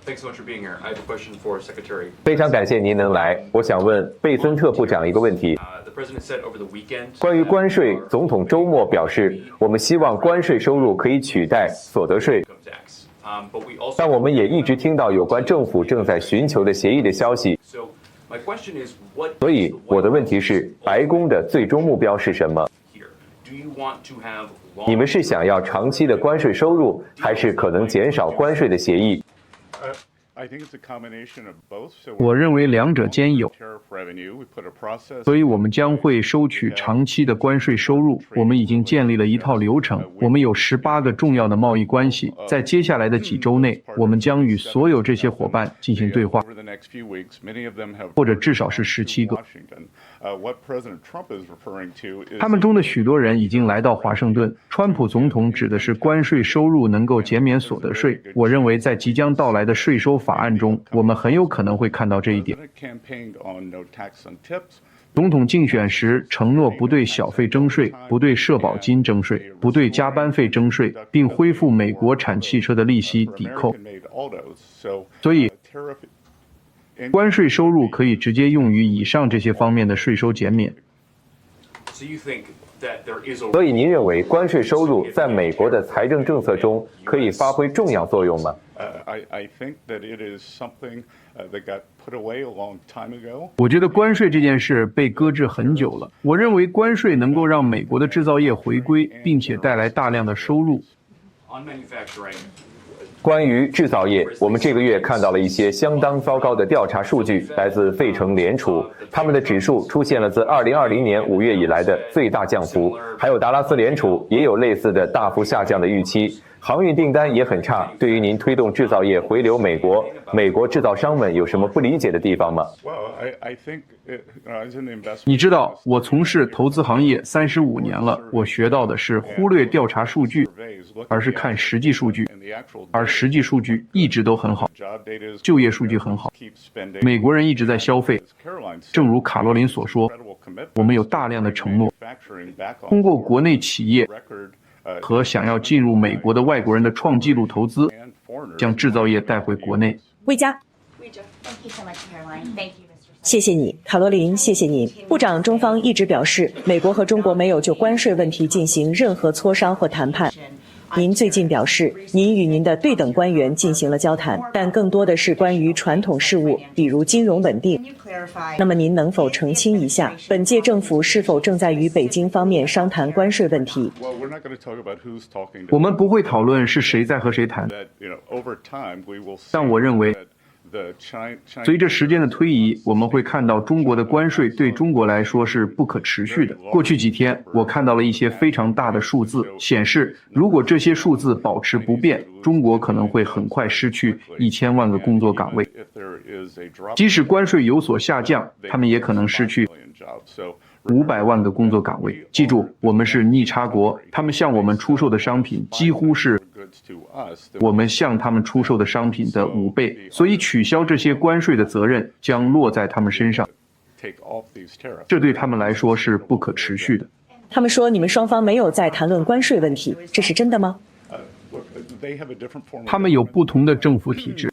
Thanks so much for being here. I have a question for Secretary. 非常感谢您能来。我想问贝森特部长一个问题。The president said over the weekend. 关于关税，总统周末表示，我们希望关税收入可以取代所得税。但我们也一直听到有关政府正在寻求的协议的消息。所以我的问题是，白宫的最终目标是什么？你们是想要长期的关税收入，还是可能减少关税的协议？我认为两者兼有，所以我们将会收取长期的关税收入。我们已经建立了一套流程，我们有18个重要的贸易关系，在接下来的几周内，我们将与所有这些伙伴进行对话，或者至少是17个。他们中的许多人已经来到华盛顿。川普总统指的是关税收入能够减免所得税。我认为在即将到来的税收法案中，我们很有可能会看到这一点。总统竞选时承诺不对小费征税，不对社保金征税，不对加班费征税，并恢复美国产汽车的利息抵扣。所以关税收入可以直接用于以上这些方面的税收减免。所以您认为关税收入在美国的财政政策中可以发挥重要作用吗？我觉得关税这件事被搁置很久了。我认为关税能够让美国的制造业回归，并且带来大量的收入。关于制造业，我们这个月看到了一些相当糟糕的调查数据，来自费城联储，他们的指数出现了自2020年5月以来的最大降幅，还有达拉斯联储也有类似的大幅下降的预期。航运订单也很差。对于您推动制造业回流美国，美国制造商们有什么不理解的地方吗？你知道，我从事投资行业35年了，我学到的是忽略调查数据，而是看实际数据，而实际数据一直都很好，就业数据很好，美国人一直在消费。正如卡洛琳所说，我们有大量的承诺，通过国内企业和想要进入美国的外国人的创纪录投资，将制造业带回国内。魏佳，谢谢你，卡罗琳，谢谢您。部长，中方一直表示，美国和中国没有就关税问题进行任何磋商或谈判。您最近表示，您与您的对等官员进行了交谈，但更多的是关于传统事务，比如金融稳定。那么您能否澄清一下，本届政府是否正在与北京方面商谈关税问题？我们不会讨论是谁在和谁谈，但我认为随着时间的推移，我们会看到中国的关税对中国来说是不可持续的。过去几天，我看到了一些非常大的数字，显示如果这些数字保持不变，中国可能会很快失去1000万个工作岗位。即使关税有所下降，他们也可能失去500万个工作岗位。记住，我们是逆差国，他们向我们出售的商品几乎是我们向他们出售的商品的5倍，所以取消这些关税的责任将落在他们身上，这对他们来说是不可持续的。他们说你们双方没有在谈论关税问题，这是真的吗？他们有不同的政府体制，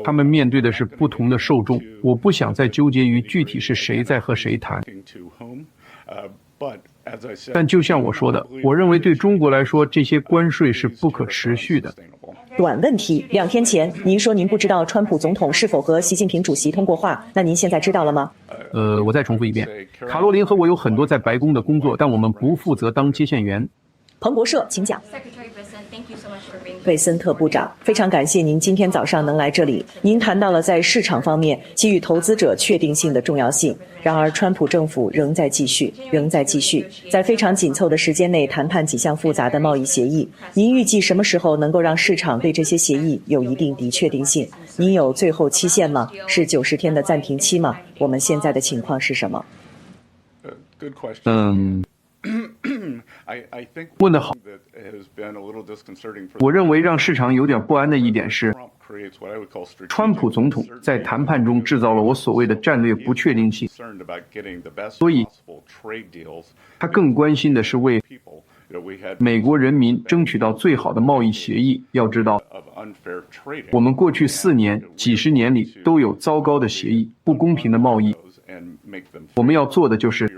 他们面对的是不同的受众，我不想再纠结于具体是谁在和谁谈。但就像我说的，我认为对中国来说，这些关税是不可持续的。短问题，2天前您说您不知道川普总统是否和习近平主席通过话，那您现在知道了吗？我再重复一遍，卡洛琳和我有很多在白宫的工作，但我们不负责当接线员。彭博社，请讲。贝森特部长，非常感谢您今天早上能来这里。您谈到了在市场方面给予投资者确定性的重要性。然而，川普政府仍在继续，在非常紧凑的时间内谈判几项复杂的贸易协议。您预计什么时候能够让市场对这些协议有一定的确定性？您有最后期限吗？是90天的暂停期吗？我们现在的情况是什么？问得好。我认为让市场有点不安的一点是，川普总统在谈判中制造了我所谓的战略不确定性，所以他更关心的是为美国人民争取到最好的贸易协议。要知道，我们过去4年、几十年里都有糟糕的协议、不公平的贸易。我们要做的就是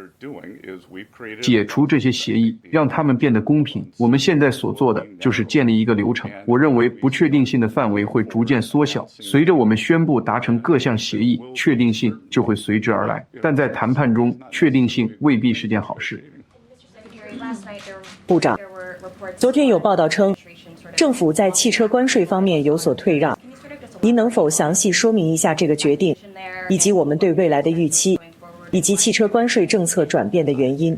解除这些协议，让它们变得公平。我们现在所做的就是建立一个流程。我认为不确定性的范围会逐渐缩小，随着我们宣布达成各项协议，确定性就会随之而来。但在谈判中，确定性未必是件好事。部长，昨天有报道称，政府在汽车关税方面有所退让，您能否详细说明一下这个决定，以及我们对未来的预期，以及汽车关税政策转变的原因？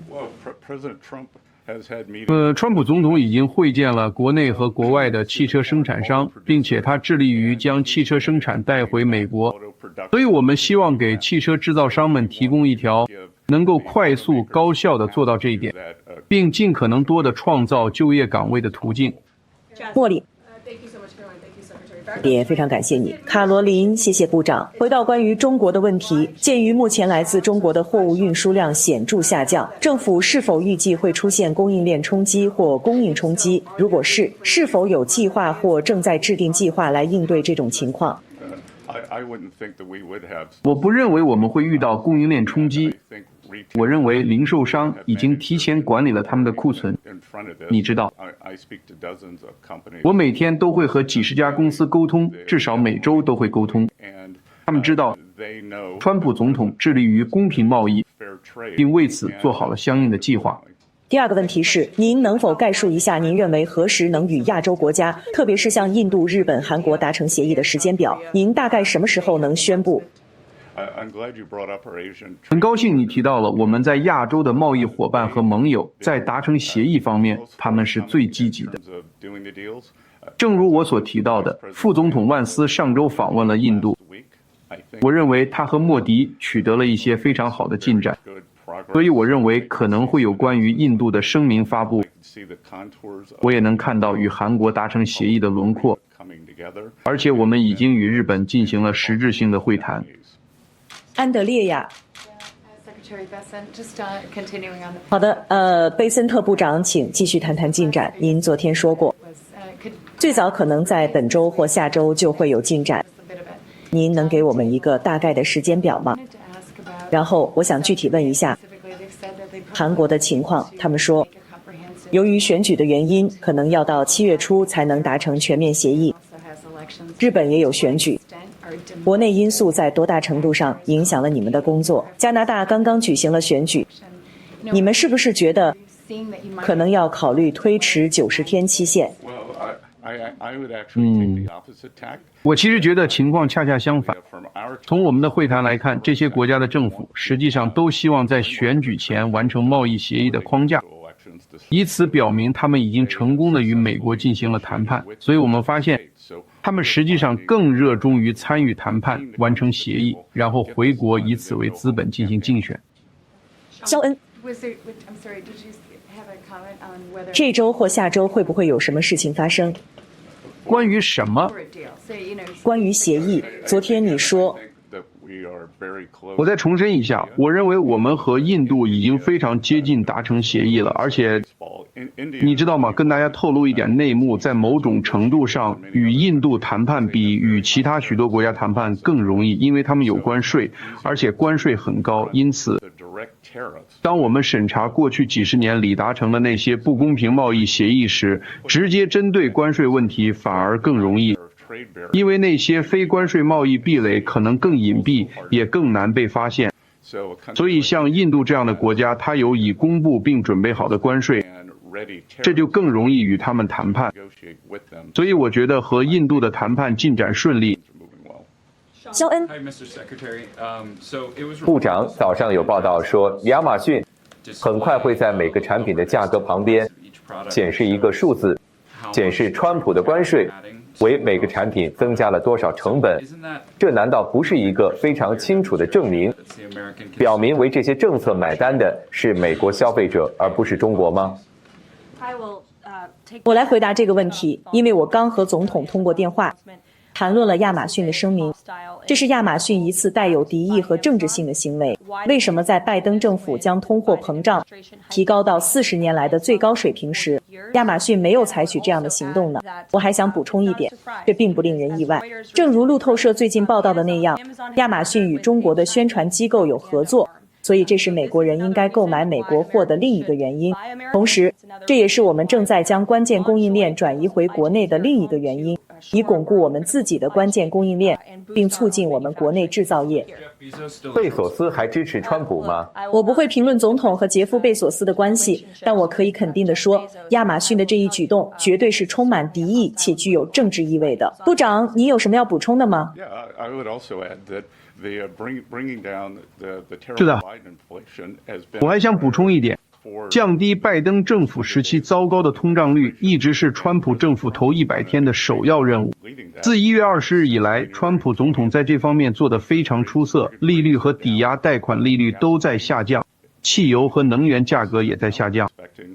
川普总统已经会见了国内和国外的汽车生产商，并且他致力于将汽车生产带回美国。所以我们希望给汽车制造商们提供一条能够快速高效地做到这一点，并尽可能多地创造就业岗位的途径。莫里，也非常感谢你，卡罗琳，谢谢部长。回到关于中国的问题，鉴于目前来自中国的货物运输量显著下降，政府是否预计会出现供应链冲击或供应冲击？如果是，是否有计划或正在制定计划来应对这种情况？我不认为我们会遇到供应链冲击。我认为零售商已经提前管理了他们的库存。你知道，我每天都会和几十家公司沟通，至少每周都会沟通。他们知道，川普总统致力于公平贸易，并为此做好了相应的计划。第二个问题是，您能否概述一下您认为何时能与亚洲国家，特别是像印度、日本、韩国达成协议的时间表？您大概什么时候能宣布？很高兴你提到了我们在亚洲的贸易伙伴和盟友，在达成协议方面，他们是最积极的。正如我所提到的，副总统万斯上周访问了印度，我认为他和莫迪取得了一些非常好的进展，所以我认为可能会有关于印度的声明发布。我也能看到与韩国达成协议的轮廓，而且我们已经与日本进行了实质性的会谈。安德烈亚。好的，贝森特部长，请继续谈谈进展。您昨天说过，最早可能在本周或下周就会有进展。您能给我们一个大概的时间表吗？然后我想具体问一下韩国的情况，他们说，由于选举的原因，可能要到7月初才能达成全面协议。日本也有选举。国内因素在多大程度上影响了你们的工作？加拿大刚刚举行了选举，你们是不是觉得可能要考虑推迟90天期限？我其实觉得情况恰恰相反。从我们的会谈来看，这些国家的政府实际上都希望在选举前完成贸易协议的框架，以此表明他们已经成功地与美国进行了谈判。所以我们发现他们实际上更热衷于参与谈判，完成协议，然后回国以此为资本进行竞选。肖恩，这周或下周会不会有什么事情发生？关于什么？关于协议。昨天你说，我再重申一下，我认为我们和印度已经非常接近达成协议了，而且你知道吗？跟大家透露一点内幕，在某种程度上，与印度谈判比与其他许多国家谈判更容易，因为他们有关税，而且关税很高。因此，当我们审查过去几十年里达成的那些不公平贸易协议时，直接针对关税问题反而更容易，因为那些非关税贸易壁垒可能更隐蔽，也更难被发现。所以像印度这样的国家，它有已公布并准备好的关税，这就更容易与他们谈判。所以我觉得和印度的谈判进展顺利。肖恩，部长，早上有报道说，亚马逊很快会在每个产品的价格旁边显示一个数字，显示川普的关税为每个产品增加了多少成本。这难道不是一个非常清楚的证明，表明为这些政策买单的是美国消费者，而不是中国吗？我来回答这个问题，因为我刚和总统通过电话，谈论了亚马逊的声明。这是亚马逊一次带有敌意和政治性的行为。为什么在拜登政府将通货膨胀提高到40年来的最高水平时，亚马逊没有采取这样的行动呢？我还想补充一点，这并不令人意外。正如路透社最近报道的那样，亚马逊与中国的宣传机构有合作，所以这是美国人应该购买美国货的另一个原因。同时，这也是我们正在将关键供应链转移回国内的另一个原因，以巩固我们自己的关键供应链，并促进我们国内制造业。贝索斯还支持川普吗？我不会评论总统和杰夫·贝索斯的关系，但我可以肯定地说，亚马逊的这一举动绝对是充满敌意且具有政治意味的。部长，你有什么要补充的吗？是的，我还想补充一点，降低拜登政府时期糟糕的通胀率一直是川普政府头100天的首要任务。自1月20日以来，川普总统在这方面做得非常出色，利率和抵押贷款利率都在下降，汽油和能源价格也在下降，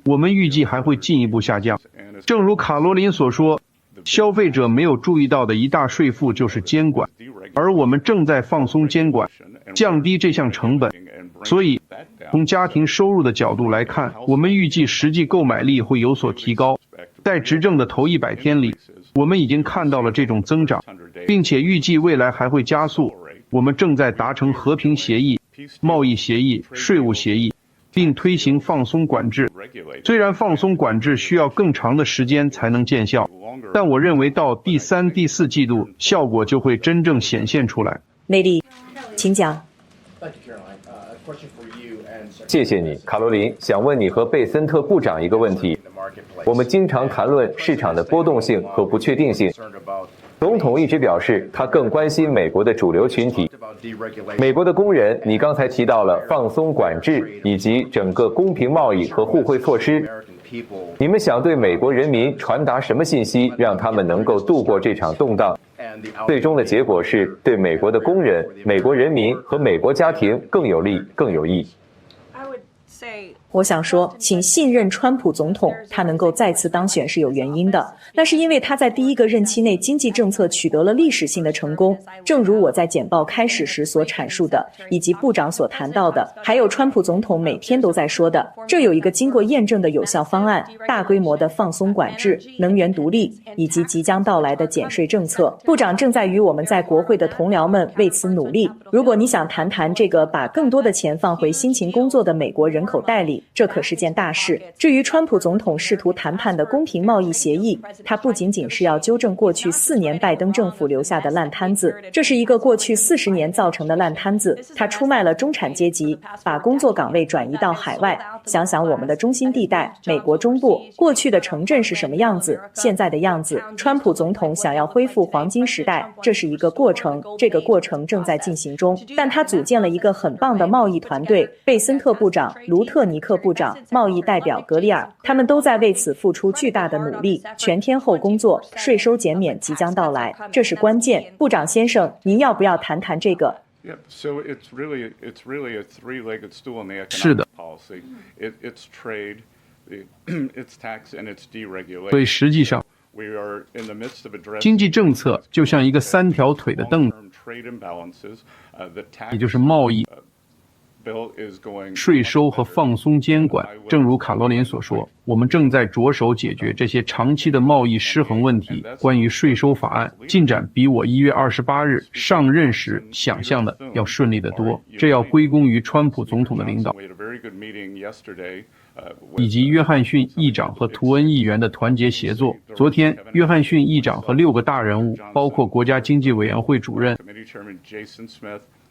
我们预计还会进一步下降。正如卡罗琳所说，消费者没有注意到的一大税负就是监管，而我们正在放松监管，降低这项成本。所以从家庭收入的角度来看，我们预计实际购买力会有所提高。在执政的头100天里，我们已经看到了这种增长，并且预计未来还会加速。我们正在达成和平协议、贸易协议、税务协议，并推行放松管制。虽然放松管制需要更长的时间才能见效，但我认为到第3、第4季度，效果就会真正显现出来。梅丽，请讲。谢谢你，卡罗琳。想问你和贝森特部长一个问题。我们经常谈论市场的波动性和不确定性。总统一直表示他更关心美国的主流群体。美国的工人，你刚才提到了放松管制以及整个公平贸易和互惠措施。你们想对美国人民传达什么信息，让他们能够度过这场动荡？最终的结果是对美国的工人、美国人民和美国家庭更有利、更有益。我想说，请信任川普总统，他能够再次当选是有原因的，那是因为他在第一个任期内经济政策取得了历史性的成功，正如我在简报开始时所阐述的，以及部长所谈到的，还有川普总统每天都在说的，这有一个经过验证的有效方案，大规模的放松管制、能源独立，以及即将到来的减税政策。部长正在与我们在国会的同僚们为此努力。如果你想谈谈这个把更多的钱放回辛勤工作的美国人口袋里，这可是件大事。至于川普总统试图谈判的公平贸易协议，他不仅仅是要纠正过去4年拜登政府留下的烂摊子，这是一个过去40年造成的烂摊子。他出卖了中产阶级，把工作岗位转移到海外。想想我们的中心地带，美国中部，过去的城镇是什么样子，现在的样子。川普总统想要恢复黄金时代，这是一个过程，这个过程正在进行中。但他组建了一个很棒的贸易团队，贝森特部长、卢特尼克部长、贸易代表格里尔，他们都在为此付出巨大的努力，全天候工作，税收减免即将到来，这是关键。部长先生，您要不要谈谈这个？是的，所以实际上，经济政策就像一个3条腿的凳子，也就是贸易、税收和放松监管。正如卡罗琳所说，我们正在着手解决这些长期的贸易失衡问题。关于税收法案进展比我1月28日上任时想象的要顺利得多，这要归功于川普总统的领导，以及约翰逊议长和图恩议员的团结协作。昨天，约翰逊议长和6个大人物，包括国家经济委员会主任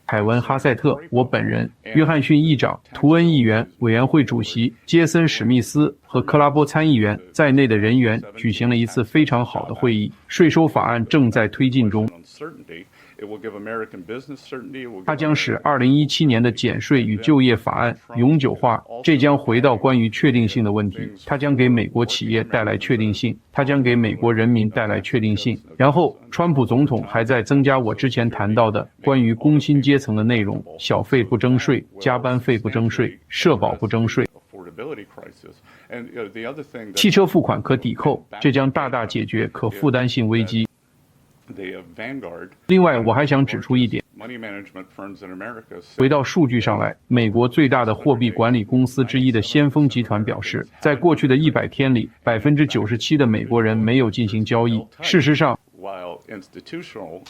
凯文·哈塞特、我本人、约翰逊议长、图恩议员、委员会主席杰森·史密斯和克拉波参议员在内的人员举行了一次非常好的会议。税收法案正在推进中，它将使2017年的减税与就业法案永久化，这将回到关于确定性的问题。它将给美国企业带来确定性，它将给美国人民带来确定性。然后，川普总统还在增加我之前谈到的关于工薪阶层的内容：小费不征税、加班费不征税、社保不征税。汽车付款可抵扣，这将大大解决可负担性危机。另外，我还想指出一点，回到数据上来，美国最大的货币管理公司之一的先锋集团表示，在过去的100天里，97%的美国人没有进行交易。事实上，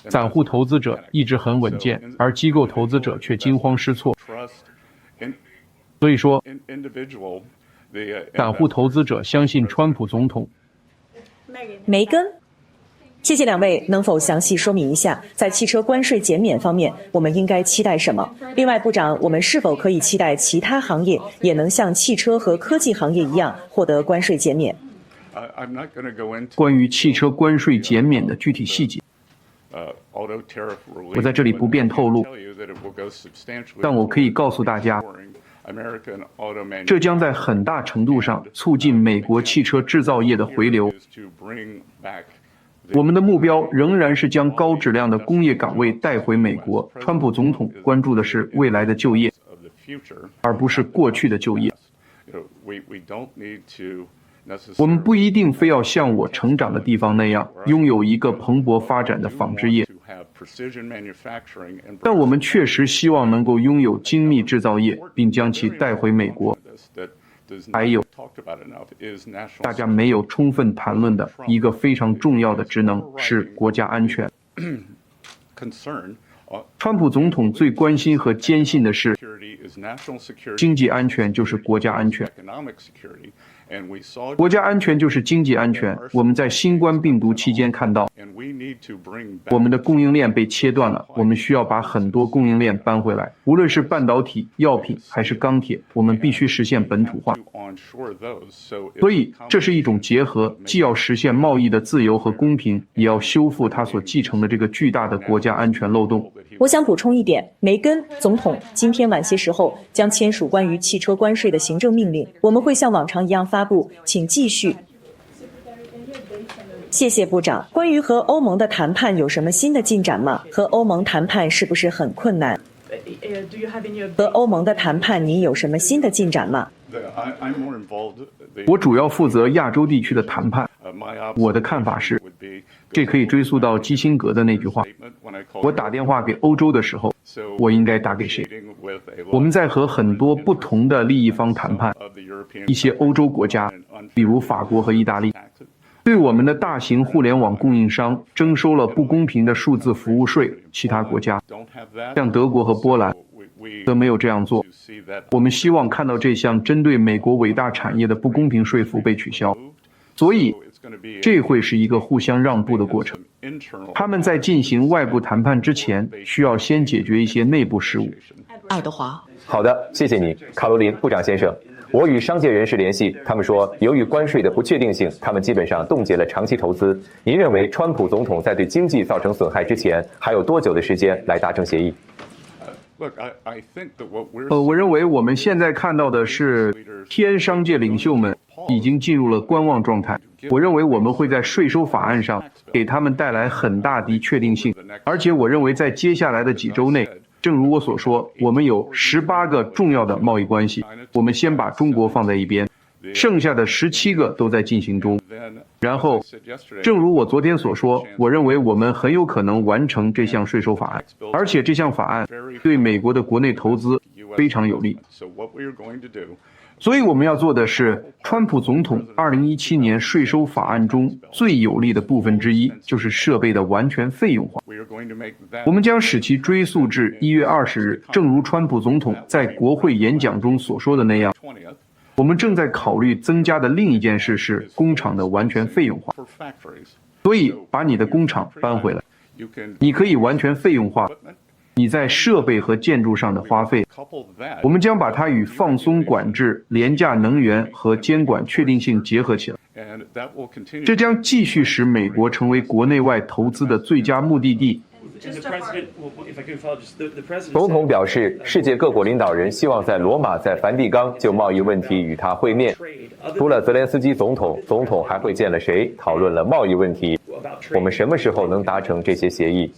散户投资者一直很稳健，而机构投资者却惊慌失措。所以说，散户投资者相信川普总统。梅根，谢谢两位，能否详细说明一下，在汽车关税减免方面，我们应该期待什么？另外，部长，我们是否可以期待其他行业也能像汽车和科技行业一样获得关税减免？关于汽车关税减免的具体细节，我在这里不便透露，但我可以告诉大家，这将在很大程度上促进美国汽车制造业的回流。我们的目标仍然是将高质量的工业岗位带回美国。川普总统关注的是未来的就业，而不是过去的就业。我们不一定非要像我成长的地方那样拥有一个蓬勃发展的纺织业，但我们确实希望能够拥有精密制造业，并将其带回美国。还有，大家没有充分谈论的一个非常重要的职能是国家安全。川普总统最关心和坚信的是，经济安全就是国家安全。国家安全就是经济安全。我们在新冠病毒期间看到，我们的供应链被切断了，我们需要把很多供应链搬回来，无论是半导体、药品还是钢铁，我们必须实现本土化。所以这是一种结合，既要实现贸易的自由和公平，也要修复它所继承的这个巨大的国家安全漏洞。我想补充一点，梅根总统今天晚些时候将签署关于汽车关税的行政命令，我们会像往常一样发布，请继续。谢谢部长。关于和欧盟的谈判有什么新的进展吗？和欧盟谈判是不是很困难？和欧盟的谈判您有什么新的进展吗？我主要负责亚洲地区的谈判。我的看法是，这可以追溯到基辛格的那句话，我打电话给欧洲的时候，我应该打给谁？我们在和很多不同的利益方谈判，一些欧洲国家，比如法国和意大利，对我们的大型互联网供应商征收了不公平的数字服务税。其他国家，像德国和波兰，则没有这样做。我们希望看到这项针对美国伟大产业的不公平税负被取消。所以，这会是一个互相让步的过程。他们在进行外部谈判之前，需要先解决一些内部事务。爱德华，好的，谢谢你，卡罗琳部长先生。我与商界人士联系，他们说，由于关税的不确定性，他们基本上冻结了长期投资。您认为，川普总统在对经济造成损害之前，还有多久的时间来达成协议？我认为我们现在看到的是，天商界领袖们已经进入了观望状态。我认为我们会在税收法案上给他们带来很大的确定性，而且我认为在接下来的几周内，正如我所说，我们有18个重要的贸易关系，我们先把中国放在一边，剩下的17个都在进行中。然后，正如我昨天所说，我认为我们很有可能完成这项税收法案，而且这项法案对美国的国内投资非常有利。所以我们要做的是，川普总统2017年税收法案中最有利的部分之一，就是设备的完全费用化。我们将使其追溯至1月20日，正如川普总统在国会演讲中所说的那样。我们正在考虑增加的另一件事是工厂的完全费用化。所以，把你的工厂搬回来，你可以完全费用化你在设备和建筑上的花费。我们将把它与放松管制、廉价能源和监管确定性结合起来。这将继续使美国成为国内外投资的最佳目的地。总统表示，世界各国领导人希望在罗马、在梵蒂冈就贸易问题与他会面。除了泽连斯基总统，总统还会见了谁？讨论了贸易问题。我们什么时候能达成这些协议？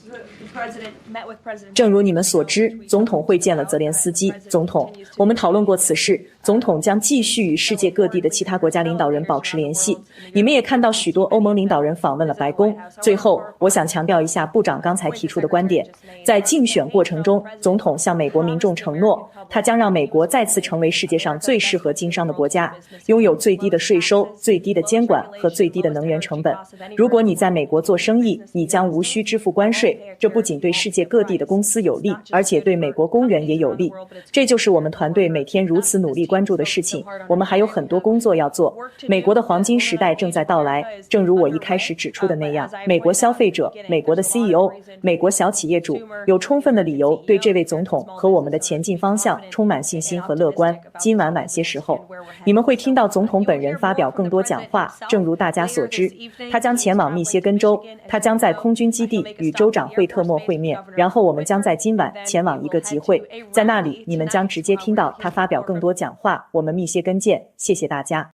正如你们所知，总统会见了泽连斯基总统。我们讨论过此事。总统将继续与世界各地的其他国家领导人保持联系。你们也看到许多欧盟领导人访问了白宫。最后，我想强调一下部长刚才提出的观点，在竞选过程中，总统向美国民众承诺，他将让美国再次成为世界上最适合经商的国家，拥有最低的税收、最低的监管和最低的能源成本。如果你在美国做生意，你将无需支付关税，这不仅对世界各地的公司有利，而且对美国公人也有利。这就是我们团队每天如此努力关注的事情。我们还有很多工作要做。美国的黄金时代正在到来，正如我一开始指出的那样，美国消费者、美国的 CEO、美国小企业主有充分的理由对这位总统和我们的前进方向充满信心和乐观。今晚晚些时候，你们会听到总统本人发表更多讲话。正如大家所知，他将前往密歇根州，他将在空军基地与州长惠特莫会面，然后我们将在今晚前往一个集会，在那里你们将直接听到他发表更多讲话。我们密歇根见，谢谢大家。